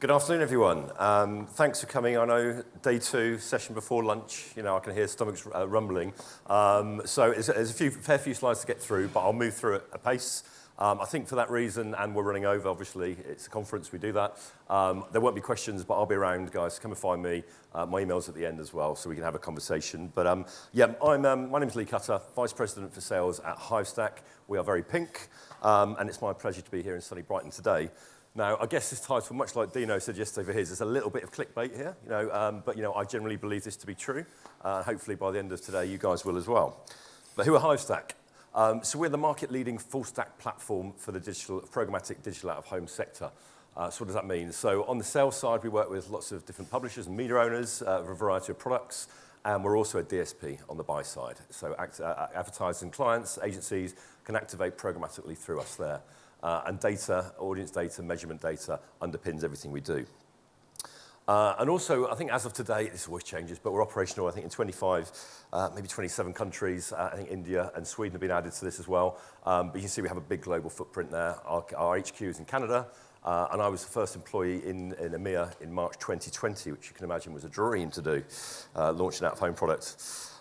Good afternoon, everyone. Thanks for coming. I know day two, session before lunch, I can hear stomachs rumbling. So there's a fair few slides to get through, but I'll move through at a pace. I think for that reason, and we're running over, obviously, it's a conference, we do that. There won't be questions, but I'll be around, guys. Come and find me. My email's at the end as well, so we can have a conversation. But my name's Lee Cutter, Vice President for Sales at Hivestack. We are very pink, and it's my pleasure to be here in sunny Brighton today. Now, I guess this title, much like Dino said yesterday for his, is a little bit of clickbait here, but I generally believe this to be true. Hopefully by the end of today, you guys will as well. But who are Hivestack? So we're the market-leading full-stack platform for the programmatic digital out-of-home sector. So what does that mean? So on the sales side, we work with lots of different publishers and media owners of a variety of products, and we're also a DSP on the buy side. So advertising clients, agencies can activate programmatically through us there. And data, audience data, measurement data underpins everything we do. And also, I think as of today, this always changes, but we're operational, I think, in 25, maybe 27 countries. I think India and Sweden have been added to this as well. But you can see we have a big global footprint there. Our HQ is in Canada, and I was the first employee in EMEA in March 2020, which you can imagine was a dream to do, launch an out-of-home product.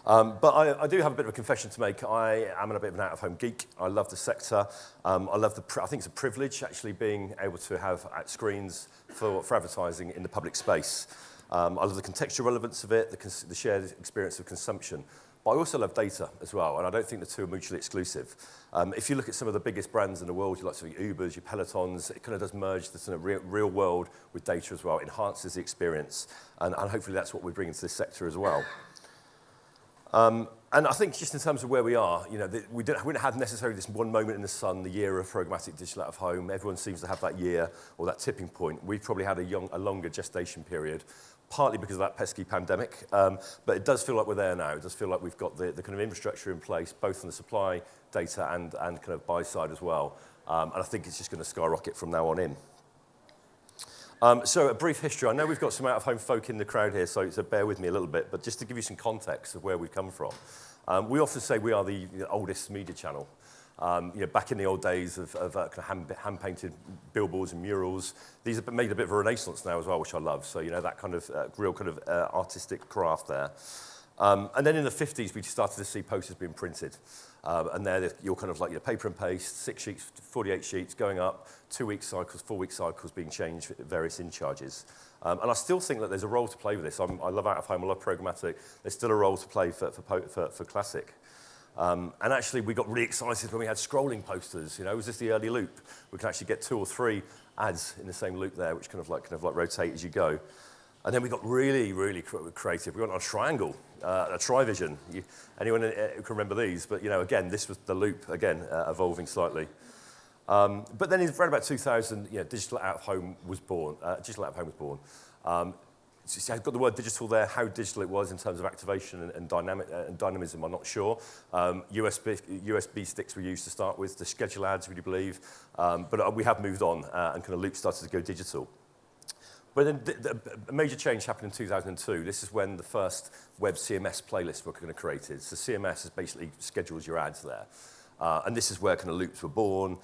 But I do have a bit of a confession to make. I am a bit of an out-of-home geek. I love the sector. I think it's a privilege, actually, being able to have screens for advertising in the public space. I love the contextual relevance of it, the shared experience of consumption. But I also love data as well, and I don't think the two are mutually exclusive. If you look at some of the biggest brands in the world, you like your Ubers, your Pelotons, it kind of does merge this in a real world with data as well. It enhances the experience, and hopefully that's what we bring into this sector as well. And I think just in terms of where we are, we don't have necessarily this one moment in the sun, the year of programmatic digital out of home. Everyone seems to have that year or that tipping point. We've probably had a longer gestation period, partly because of that pesky pandemic. But it does feel like we're there now. It does feel like we've got the kind of infrastructure in place, both on the supply data and kind of buy side as well. And I think it's just going to skyrocket from now on in. So a brief history. I know we've got some out-of-home folk in the crowd here, so bear with me a little bit. But just to give you some context of where we've come from, we often say we are the oldest media channel. Back in the old days of kind of hand-painted billboards and murals, these have made a bit of a renaissance now as well, which I love. So that kind of real kind of artistic craft there. And then in the 50s, we started to see posters being printed. And they're your kind of like your paper and paste, 6 sheets, 48 sheets going up, 2-week cycles, 4-week cycles being changed at various in charges. And I still think that there's a role to play with this. I love out-of-home, I love programmatic. There's still a role to play for classic. And actually, we got really excited when we had scrolling posters. It was just the early loop. We can actually get 2 or 3 ads in the same loop there, which kind of like rotate as you go. And then we got really, really creative. We went on a triangle, a Trivision. Anyone who can remember these? But again, this was the loop again, evolving slightly. But then around about 2000, digital out of home was born. It's got the word digital there. How digital it was in terms of activation and dynamism, I'm not sure. USB sticks were used to start with to schedule ads, would you believe? But we have moved on, and kind of loop started to go digital. But then a major change happened in 2002. This is when the first web CMS playlists were kind of created. So CMS is basically schedules your ads there. And this is where kind of loops were born.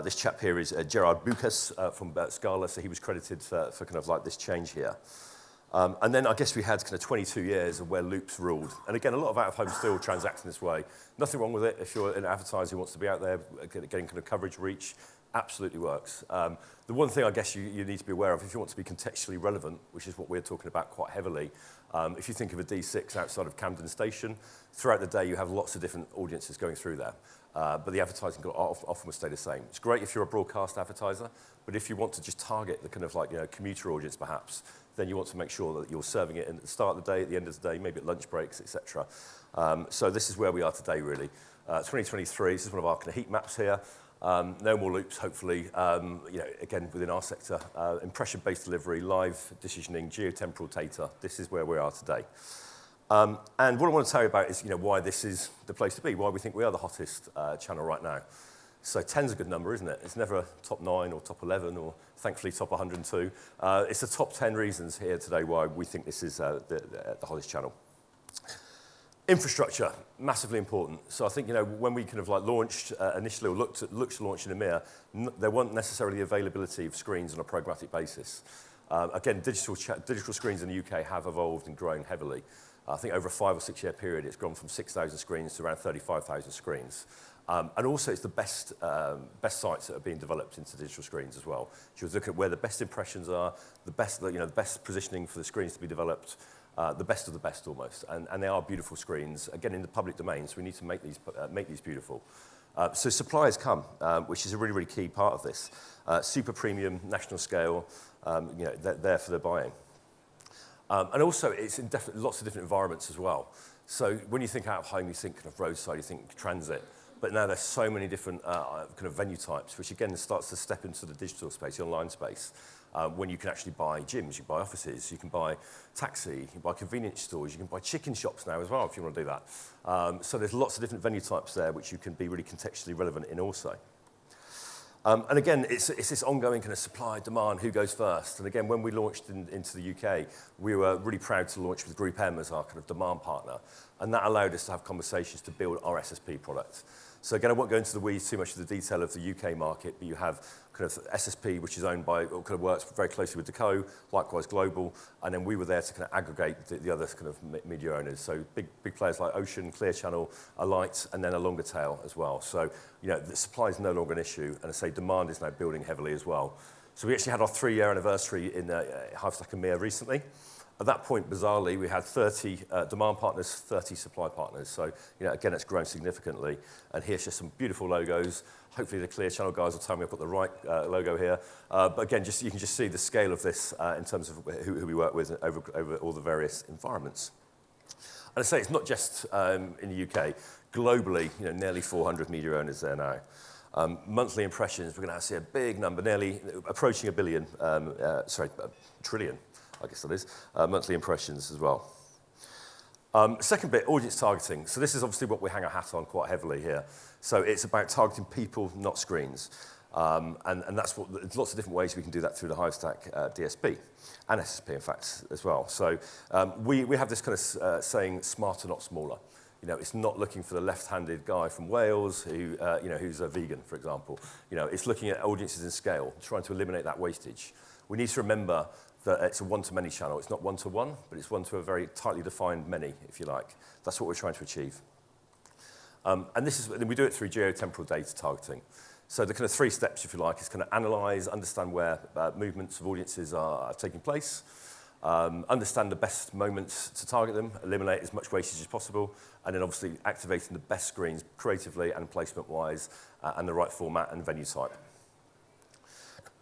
This chap here is Gerard Bucas from Scala, so he was credited for kind of like this change here. And then I guess we had kind of 22 years of where loops ruled. And again, a lot of out-of-home still transact in this way. Nothing wrong with it. If you're an advertiser who wants to be out there getting kind of coverage reach, absolutely works. The one thing I guess you need to be aware of, if you want to be contextually relevant, which is what we're talking about quite heavily, if you think of a D6 outside of Camden Station, throughout the day you have lots of different audiences going through there. But the advertising often will stay the same. It's great if you're a broadcast advertiser, but if you want to just target the kind of like commuter audience perhaps, then you want to make sure that you're serving it at the start of the day, at the end of the day, maybe at lunch breaks, etc. So this is where we are today, really. 2023, this is one of our kind of heat maps here. No more loops, hopefully, again, within our sector. Impression-based delivery, live decisioning, geotemporal data. This is where we are today. And what I want to tell you about is why this is the place to be, why we think we are the hottest channel right now. So 10's a good number, isn't it? It's never top 9 or top 11 or, thankfully, top 102. It's the top 10 reasons here today why we think this is the hottest channel. Infrastructure, massively important. So I think, when we kind of like launched initially or looked to launch in EMEA, there weren't necessarily the availability of screens on a programmatic basis. Again, digital screens in the UK have evolved and grown heavily. I think over a 5 or 6 year period, it's gone from 6,000 screens to around 35,000 screens. And also, it's the best sites that are being developed into digital screens as well. So you look at where the best impressions are, the best positioning for the screens to be developed, the best of the best almost. And they are beautiful screens, again, in the public domain, so we need to make these beautiful. So supply has come, which is a really, really key part of this. Super premium, national scale, they're there for their buying. And also, it's in lots of different environments as well. So when you think out of home, you think kind of roadside, you think transit. But now there's so many different kind of venue types, which again starts to step into the digital space, the online space, when you can actually buy gyms, you can buy offices, you can buy taxi, you can buy convenience stores, you can buy chicken shops now as well if you want to do that. So there's lots of different venue types there which you can be really contextually relevant in also. And again, it's this ongoing kind of supply, demand, who goes first. And again, when we launched into the UK, we were really proud to launch with Group M as our kind of demand partner. And that allowed us to have conversations to build our SSP product. So again, I won't go into the weeds too much of the detail of the UK market, but you have kind of SSP, which is owned by, or kind of works very closely with DOOH, likewise Global, and then we were there to kind of aggregate the other kind of media owners. So big players like Ocean, Clear Channel, Alight, and then a longer tail as well. So, the supply is no longer an issue, and I say demand is now building heavily as well. So we actually had our 3-year anniversary in Hivestack and Media recently. At that point, bizarrely, we had 30 demand partners, 30 supply partners. So, again, it's grown significantly. And here's just some beautiful logos. Hopefully, the Clear Channel guys will tell me I've got the right logo here. But again, you can just see the scale of this in terms of who we work with over all the various environments. And I say it's not just in the UK. Globally, nearly 400 media owners there now. Monthly impressions, we're going to see a big number, nearly approaching a trillion. I guess that is, monthly impressions as well. Second bit, audience targeting. So this is obviously what we hang our hat on quite heavily here. So it's about targeting people, not screens. And that's there's lots of different ways we can do that through the Hivestack DSP, and SSP, in fact, as well. So we have this kind of saying, smarter, not smaller. It's not looking for the left-handed guy from Wales who, who's a vegan, for example. It's looking at audiences in scale, trying to eliminate that wastage. We need to remember that it's a one-to-many channel. It's not one-to-one, but it's one to a very tightly defined many, if you like. That's what we're trying to achieve. And we do it through geotemporal data targeting. So the kind of 3 steps, if you like, is kind of analyze, understand where movements of audiences are taking place, understand the best moments to target them, eliminate as much wastage as possible, and then obviously activating the best screens creatively and placement-wise, and the right format and venue type.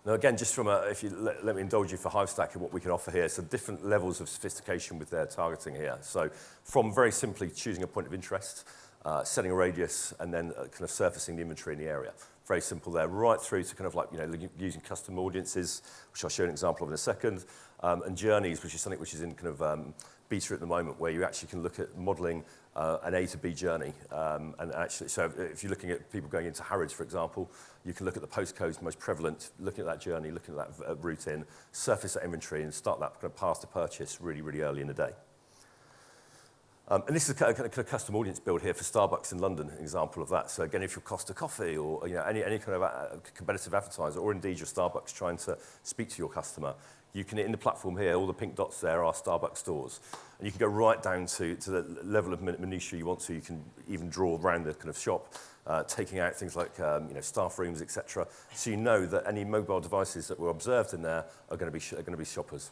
Now again, just from if you let me indulge you for Hivestack and what we can offer here, so different levels of sophistication with their targeting here. So from very simply choosing a point of interest, setting a radius, and then kind of surfacing the inventory in the area. Very simple there, right through to kind of like, using custom audiences, which I'll show an example of in a second, and journeys, which is something which is in kind of beta at the moment, where you actually can look at modeling an A to B journey. And actually, so if you're looking at people going into Harrods, for example, you can look at the postcodes most prevalent, looking at that journey, looking at that route in, surface that inventory, and start that kind of path to purchase really, really early in the day. And this is a kind of custom audience build here for Starbucks in London, an example of that. So again, if you're Costa Coffee or any kind of competitive advertiser, or indeed your Starbucks trying to speak to your customer, you can, in the platform here, all the pink dots there are Starbucks stores. And you can go right down to the level of minutiae you want to. You can even draw around the kind of shop, taking out things like staff rooms, etc. So you know that any mobile devices that were observed in there are going to be shoppers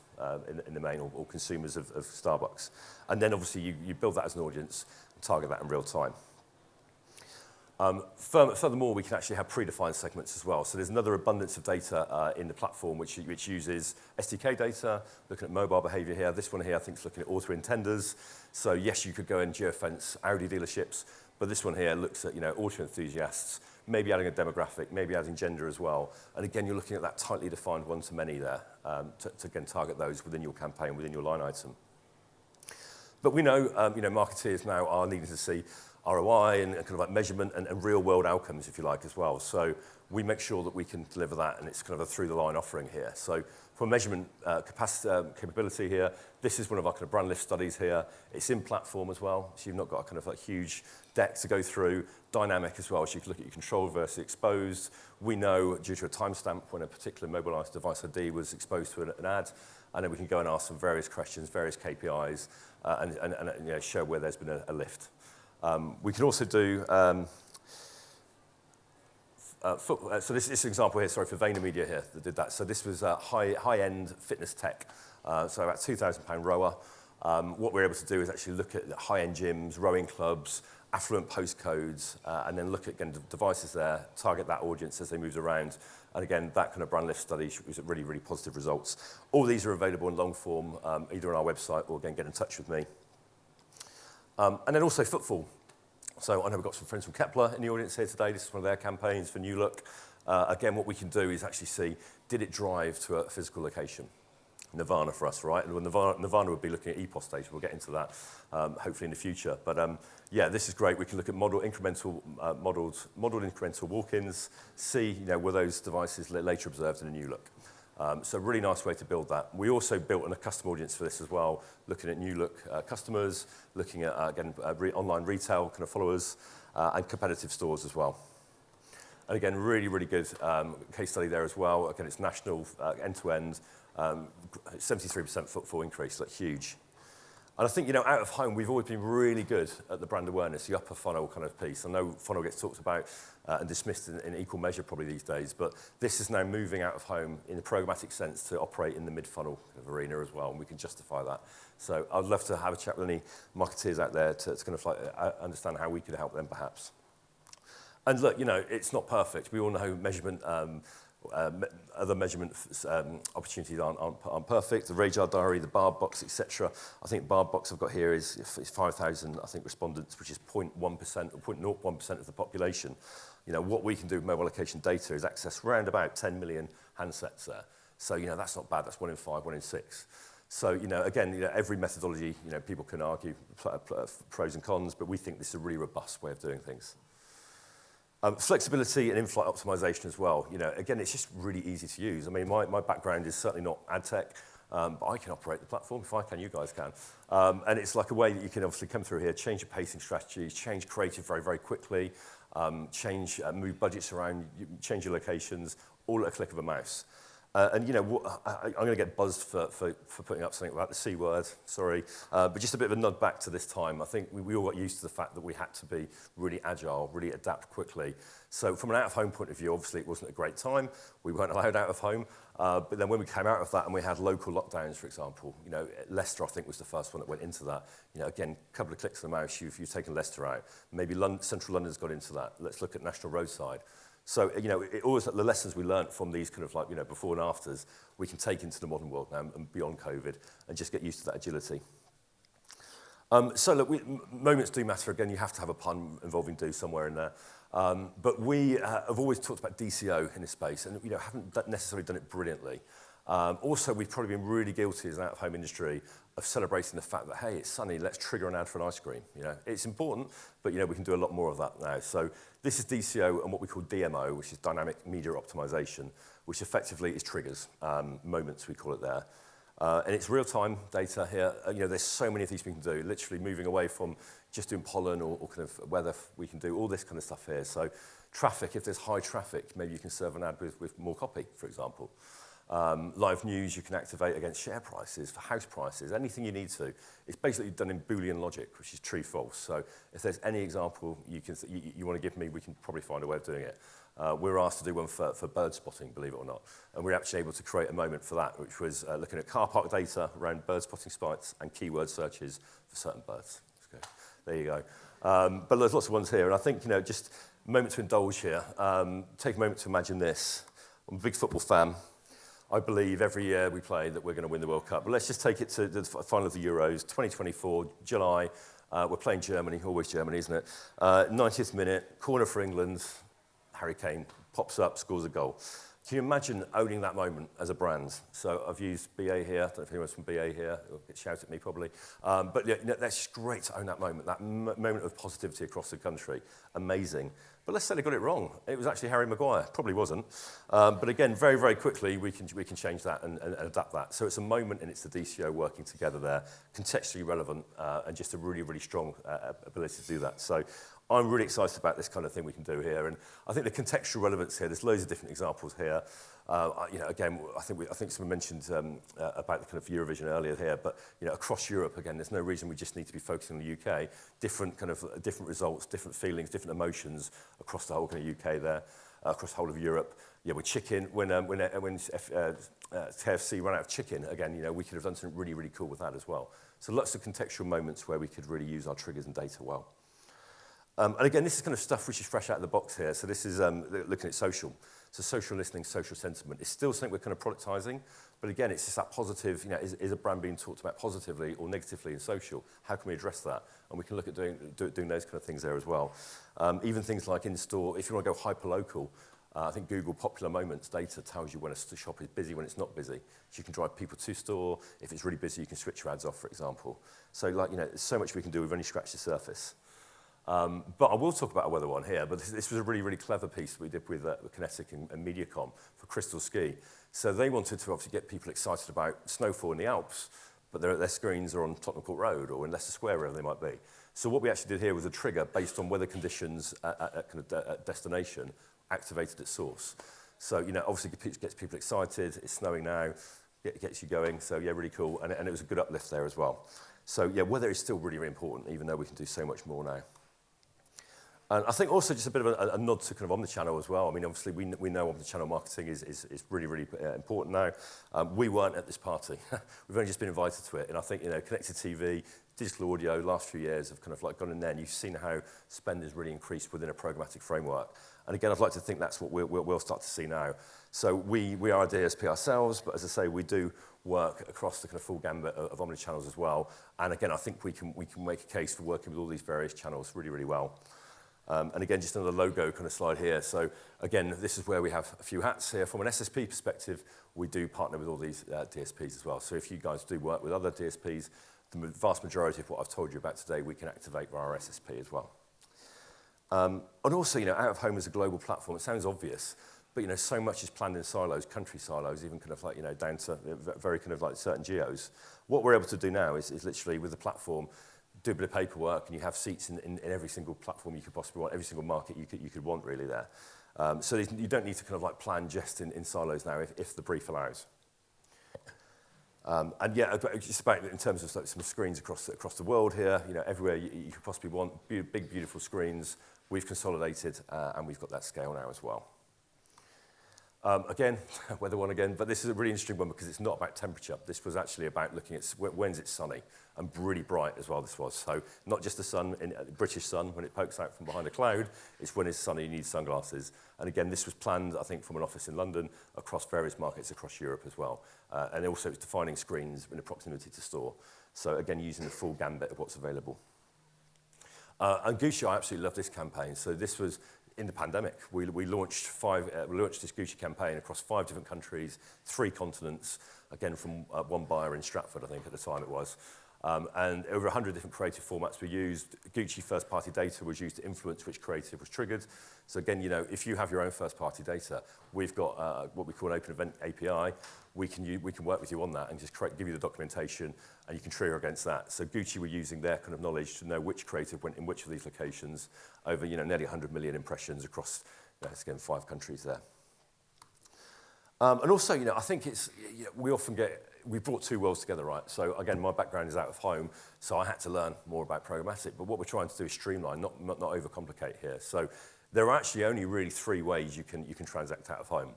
in the main, or consumers of Starbucks. And then obviously you build that as an audience and target that in real time. Furthermore, we can actually have predefined segments as well. So there's another abundance of data in the platform which uses SDK data, looking at mobile behavior here. This one here, I think, is looking at auto intenders. So yes, you could go and geofence Audi dealerships, but this one here looks at auto enthusiasts, maybe adding a demographic, maybe adding gender as well. And again, you're looking at that tightly defined one-to-many there to again target those within your campaign, within your line item. But we know, marketeers now are needing to see, ROI and kind of like measurement and real world outcomes, if you like, as well. So we make sure that we can deliver that, and it's kind of a through the line offering here. So for measurement capability here, this is one of our kind of brand lift studies here. It's in platform as well, so you've not got a kind of like huge deck to go through. Dynamic as well, so you can look at your control versus exposed. We know due to a timestamp when a particular mobile device ID was exposed to an ad, and then we can go and ask some various questions, various KPIs, and you know, show where there's been a lift. We can also do, so this is an example here, sorry, for VaynerMedia here that did that. So this was high-end fitness tech, so about £2,000 rower. What we're able to do is actually look at high-end gyms, rowing clubs, affluent postcodes, and then look at, again, devices there, target that audience as they move around. And again, that kind of brand lift study was really, really positive results. All these are available in long form, either on our website or, again, get in touch with me. And then also footfall. So I know we've got some friends from Kepler in the audience here today. This is one of their campaigns for New Look. Again, what we can do is actually see, did it drive to a physical location? Nirvana for us, right? And Nirvana would be looking at EPOS data. We'll get into that hopefully in the future. But yeah, this is great. We can look at modeled incremental walk-ins, see, you know, were those devices later observed in a New Look. So a really nice way to build that. We also built a custom audience for this as well, looking at New Look customers, looking at, again, online retail kind of followers, and competitive stores as well. And again, really, really good case study there as well. Again, it's national, end-to-end, 73% footfall increase, that's huge. And I think, you know, out of home, we've always been really good at the brand awareness, the upper funnel kind of piece. I know funnel gets talked about and dismissed in equal measure probably these days, but this is now moving out of home in a programmatic sense to operate in the mid-funnel kind of arena as well, and we can justify that. So I'd love to have a chat with any marketeers out there to kind of like understand how we could help them perhaps. And look, you know, it's not perfect. We all know measurement, other measurement opportunities aren't perfect. The radar diary, the bar box, etc. I think bar box I've got here is 5,000, I think, respondents, which is 0.1% or 0.01% of the population. You know, what we can do with mobile location data is access around about 10 million handsets there. So, you know, that's not bad. That's 1 in 5, 1 in 6. So, you know, again, you know, every methodology, you know, people can argue pros and cons, but we think this is a really robust way of doing things. Flexibility and in-flight optimization as well. You know, again, it's just really easy to use. I mean, my background is certainly not ad tech, but I can operate the platform. If I can, you guys can. And it's like a way that you can obviously come through here, change your pacing strategies, change creative very, very quickly, move budgets around, change your locations, all at a click of a mouse. And you know, I'm going to get buzzed for putting up something about the C word, sorry, but just a bit of a nod back to this time. I think we all got used to the fact that we had to be really agile, really adapt quickly. So from an out-of-home point of view, obviously it wasn't a great time. We weren't allowed out of home. But then when we came out of that and we had local lockdowns, for example, you know, Leicester, I think, was the first one that went into that. You know, again, a couple of clicks of the mouse, you've taken Leicester out. Maybe central London's got into that. Let's look at National Roadside. So, you know, it always, the lessons we learnt from these kind of like, you know, before and afters, we can take into the modern world now and beyond COVID and just get used to that agility. So look, moments do matter. Again, you have to have a pun involving do somewhere in there. But we have always talked about DCO in this space and, you know, haven't necessarily done it brilliantly. Also, we've probably been really guilty as an out-of-home industry of celebrating the fact that, hey, it's sunny, let's trigger an ad for an ice cream. You know, it's important, but, you know, we can do a lot more of that now. So this is DCO and what we call DMO, which is dynamic media optimization, which effectively is triggers, moments we call it there. And it's real-time data here. You know, there's so many of these we can do, literally moving away from just doing pollen or kind of weather. We can do all this kind of stuff here. So traffic, if there's high traffic, maybe you can serve an ad with more copy, for example. Live news you can activate against share prices, for house prices, anything you need to. It's basically done in Boolean logic, which is true, false. So if there's any example you want to give me, we can probably find a way of doing it. We were asked to do one for bird spotting, believe it or not. And we were actually able to create a moment for that, which was looking at car park data around bird spotting sites and keyword searches for certain birds. There you go. But there's lots of ones here. And I think, you know, just a moment to indulge here. Take a moment to imagine this. I'm a big football fan. I believe every year we play that we're going to win the World Cup. But let's just take it to the final of the Euros, 2024, July. We're playing Germany, always Germany, isn't it? 90th minute, corner for England. Harry Kane pops up, scores a goal. Can you imagine owning that moment as a brand? So I've used BA here. I don't know if anyone's from BA here. It'll get shouted at me probably. But yeah, that's just great to own that moment, that moment of positivity across the country. Amazing. But let's say they got it wrong. It was actually Harry Maguire. Probably wasn't. But again, very, very quickly, we can change that and adapt that. So it's a moment, and it's the DCO working together there, contextually relevant, and just a really, really strong ability to do that. So I'm really excited about this kind of thing we can do here, and I think the contextual relevance here. There's loads of different examples here. Again, I think someone mentioned about the kind of Eurovision earlier here, but across Europe, again, there's no reason we just need to be focusing on the UK. Different results, different feelings, different emotions across the whole kind of UK there, across the whole of Europe. Yeah, with chicken, when KFC ran out of chicken, again, we could have done something really, really cool with that as well. So lots of contextual moments where we could really use our triggers and data well. And again, this is kind of stuff which is fresh out of the box here. So this is looking at social. So social listening, social sentiment. It's still something we're kind of productizing, but again, it's just that positive, is a brand being talked about positively or negatively in social? How can we address that? And we can look at doing those kind of things there as well. Even things like in-store, if you want to go hyper-local, I think Google Popular Moments data tells you when a shop is busy, when it's not busy. So you can drive people to store. If it's really busy, you can switch your ads off, for example. So there's so much we can do. We've only scratched the surface. But I will talk about a weather one here, but this was a really, really clever piece we did with Kinetic and Mediacom for Crystal Ski. So they wanted to obviously get people excited about snowfall in the Alps, but their screens are on Tottenham Court Road or in Leicester Square, wherever they might be. So what we actually did here was a trigger based on weather conditions at destination, activated at source. So, obviously it gets people excited, it's snowing now, it gets you going, so yeah, really cool, and it was a good uplift there as well. So yeah, weather is still really, really important, even though we can do so much more now. And I think also just a bit of a nod to kind of omnichannel as well. I mean, obviously we know omnichannel marketing is really, really important now. We weren't at this party. We've only just been invited to it. And I think, connected TV, digital audio, last few years have kind of like gone in there, and you've seen how spend has really increased within a programmatic framework. And again, I'd like to think that's what we'll start to see now. So we are a DSP ourselves, but as I say, we do work across the kind of full gambit of omnichannels as well. And again, I think we can make a case for working with all these various channels really, really well. And again, just another logo kind of slide here. So again, this is where we have a few hats here. From an SSP perspective, we do partner with all these DSPs as well. So if you guys do work with other DSPs, the vast majority of what I've told you about today, we can activate via our SSP as well. And also, out of home is a global platform. It sounds obvious, but so much is planned in silos, country silos, even kind of like down to very kind of like certain geos. What we're able to do now is literally with the platform, do a bit of paperwork, and you have seats in every single platform you could possibly want, every single market you could want really there. So you don't need to kind of like plan just in silos now if the brief allows. And yeah, just about in terms of like some screens across the world here, everywhere you could possibly want, big beautiful screens. We've consolidated, and we've got that scale now as well. Again, weather one again, but this is a really interesting one because it's not about temperature. This was actually about looking at when's it sunny and really bright as well this was. So not just the sun, British sun, when it pokes out from behind a cloud, it's when it's sunny, you need sunglasses. And again, this was planned, I think, from an office in London across various markets across Europe as well. And also it's defining screens in proximity to store. So again, using the full gambit of what's available. And Gucci, I absolutely love this campaign. So this was in the pandemic. We launched this Gucci campaign across 5 different countries, 3 continents, again from one buyer in Stratford, I think at the time it was. And over 100 different creative formats were used. Gucci first-party data was used to influence which creative was triggered. So again, if you have your own first-party data, we've got what we call an open event API. We can work with you on that and just give you the documentation, and you can trigger against that. So Gucci were using their kind of knowledge to know which creative went in which of these locations over nearly 100 million impressions across, again, 5 countries there. And also, I think we often we brought 2 worlds together, right? So again, my background is out of home, so I had to learn more about programmatic. But what we're trying to do is streamline, not overcomplicate here. So there are actually only really 3 ways you can transact out of home.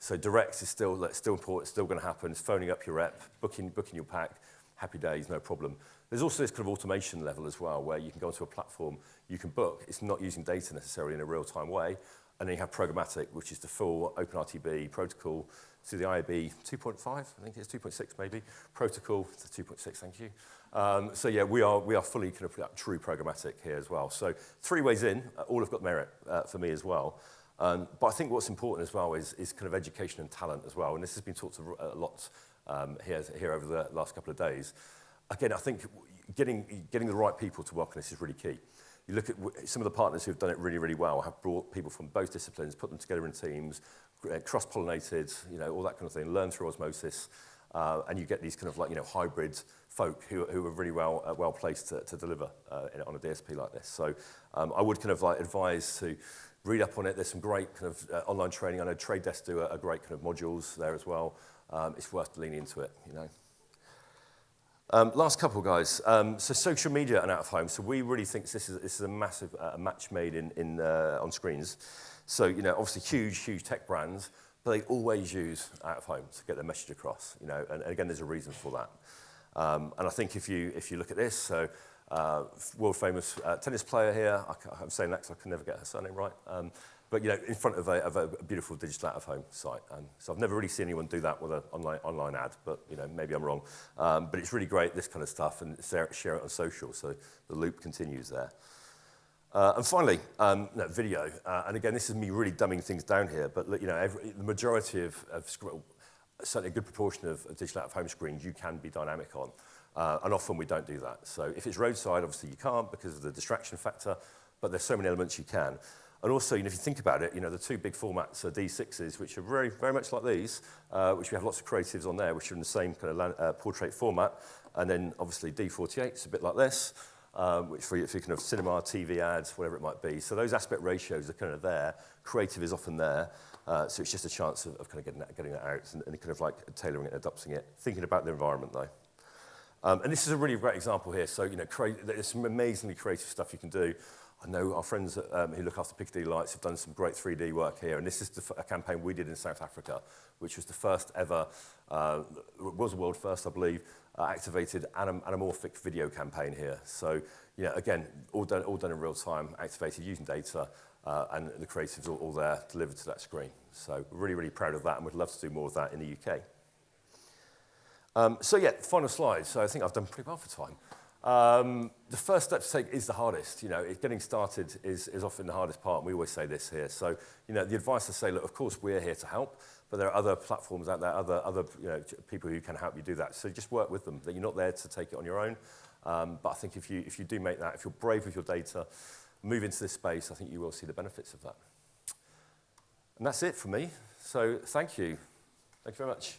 So direct is still important, still going to happen. It's phoning up your rep, booking your pack, happy days, no problem. There's also this kind of automation level as well, where you can go onto a platform, you can book. It's not using data necessarily in a real-time way. And then you have programmatic, which is the full OpenRTB protocol to the IAB 2.5, I think it's 2.6 maybe, protocol to 2.6, thank you. So yeah, we are fully kind of true programmatic here as well. So 3 ways in, all have got merit for me as well. But I think what's important as well is kind of education and talent as well. And this has been talked a lot here over the last couple of days. Again, I think getting the right people to work on this is really key. You look at some of the partners who've done it really, really well, have brought people from both disciplines, put them together in teams, cross-pollinated, all that kind of thing, learn through osmosis, and you get these kind of like, hybrid folk who are really well placed to deliver on a DSP like this. So I would kind of like advise to read up on it. There's some great kind of online training. I know Trade Desk do a great kind of modules there as well. It's worth leaning into it, Last couple, guys. So social media and out of home. So we really think this is a massive match made on screens. So obviously huge tech brands, but they always use out of home to get their message across. And again, there's a reason for that. And I think if you look at this, so world famous tennis player here. I'm saying that because I can never get her surname right. But in front of a beautiful digital out-of-home site. So I've never really seen anyone do that with an online ad, but maybe I'm wrong. But it's really great, this kind of stuff, and share it on social, so the loop continues there. And finally, video. And again, this is me really dumbing things down here, but the majority of certainly a good proportion of digital out-of-home screens you can be dynamic on. And often we don't do that. So if it's roadside, obviously you can't because of the distraction factor, but there's so many elements you can. And also, if you think about it, the two big formats are D6s, which are very, very much like these, which we have lots of creatives on there, which are in the same kind of portrait format. And then, obviously, D48 is a bit like this, which for your kind of cinema, TV ads, whatever it might be. So those aspect ratios are kind of there. Creative is often there. So it's just a chance of kind of getting that out and kind of like tailoring it, adapting it, thinking about the environment, though. And this is a really great example here. So, there's some amazingly creative stuff you can do. I know our friends who look after Piccadilly Lights have done some great 3D work here, and this is a campaign we did in South Africa, which was the first ever, was a world first, I believe, activated anamorphic video campaign here. So, again, all done in real time, activated using data, and the creatives all there delivered to that screen. So, we're really, really proud of that, and we'd love to do more of that in the UK. So, final slide. So, I think I've done pretty well for time. The first step to take is the hardest. Getting started is often the hardest part, and we always say this here. So, the advice I say, look, of course we're here to help, but there are other platforms out there, other people who can help you do that. So just work with them. That you're not there to take it on your own. But I think if you do make that, if you're brave with your data, move into this space, I think you will see the benefits of that. And that's it for me. So thank you. Thank you very much.